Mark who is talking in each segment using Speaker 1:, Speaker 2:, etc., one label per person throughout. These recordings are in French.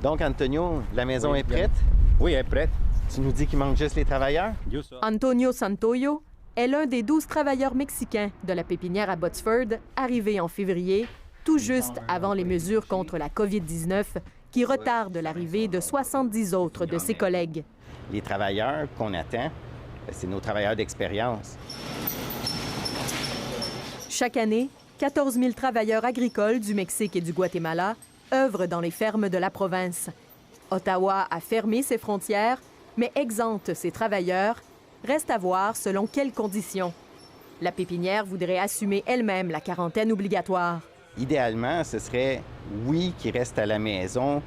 Speaker 1: Donc, Antonio, la maison est prête?
Speaker 2: Oui, elle est prête.
Speaker 1: Tu nous dis qu'il manque juste les travailleurs?
Speaker 3: Antonio Santoyo est l'un des 12 travailleurs mexicains de la pépinière à Botsford, arrivés en février, tout juste avant les mesures contre la COVID-19 qui retardent l'arrivée de 70 autres de ses collègues.
Speaker 1: Les travailleurs qu'on attend, c'est nos travailleurs d'expérience.
Speaker 3: Chaque année, 14 000 travailleurs agricoles du Mexique et du Guatemala œuvrent dans les fermes de la province. Ottawa a fermé ses frontières, mais exempte ses travailleurs. Reste à voir selon quelles conditions. La pépinière voudrait assumer elle-même la quarantaine obligatoire.
Speaker 1: Idéalement, ce serait, oui, qu'ils restent à la maison,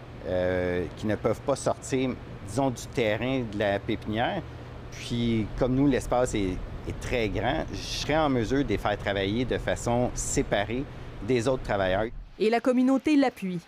Speaker 1: qui ne peuvent pas sortir, disons, du terrain de la pépinière. Puis, comme nous, l'espace est très grand, je serais en mesure de les faire travailler de façon séparée des autres travailleurs.
Speaker 3: Et la communauté l'appuie.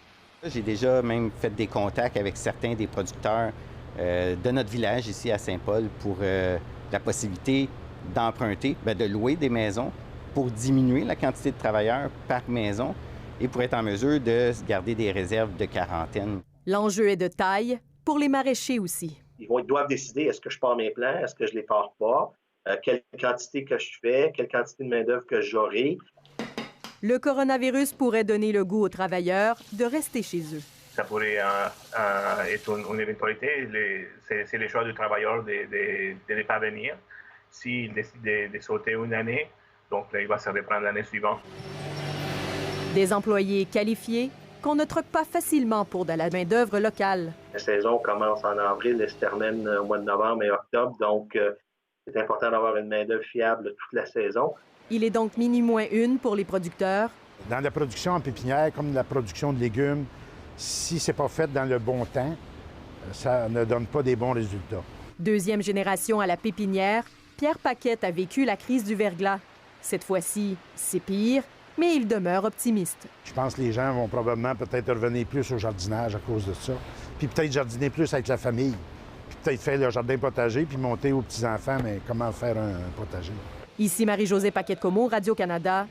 Speaker 1: J'ai déjà même fait des contacts avec certains des producteurs de notre village ici à Saint-Paul pour la possibilité d'emprunter, de louer des maisons pour diminuer la quantité de travailleurs par maison et pour être en mesure de garder des réserves de quarantaine.
Speaker 3: L'enjeu est de taille, pour les maraîchers aussi.
Speaker 4: Ils doivent décider, est-ce que je pars mes plants, est-ce que je les pars pas, quelle quantité que je fais, quelle quantité de main-d'œuvre que j'aurai.
Speaker 3: Le coronavirus pourrait donner le goût aux travailleurs de rester chez eux.
Speaker 5: Ça pourrait être une éventualité. C'est le choix du travailleur de ne pas venir. S'il décide de sauter une année, donc là, il va se reprendre l'année suivante.
Speaker 3: Des employés qualifiés qu'on ne troque pas facilement pour de la main-d'œuvre locale.
Speaker 4: La saison commence en avril et se termine au mois de novembre et octobre, donc c'est important d'avoir une main-d'œuvre fiable toute la saison.
Speaker 3: Il est donc -1 pour les producteurs.
Speaker 6: Dans la production en pépinière, comme la production de légumes, si c'est pas fait dans le bon temps, ça ne donne pas des bons résultats.
Speaker 3: Deuxième génération à la pépinière, Pierre Paquette a vécu la crise du verglas. Cette fois-ci, c'est pire, mais il demeure optimiste.
Speaker 6: Je pense que les gens vont probablement peut-être revenir plus au jardinage à cause de ça. Puis peut-être jardiner plus avec la famille. Puis peut-être faire le jardin potager, puis monter aux petits-enfants, mais comment faire un potager.
Speaker 3: Ici Marie-Josée Paquette-Comeau, Radio-Canada,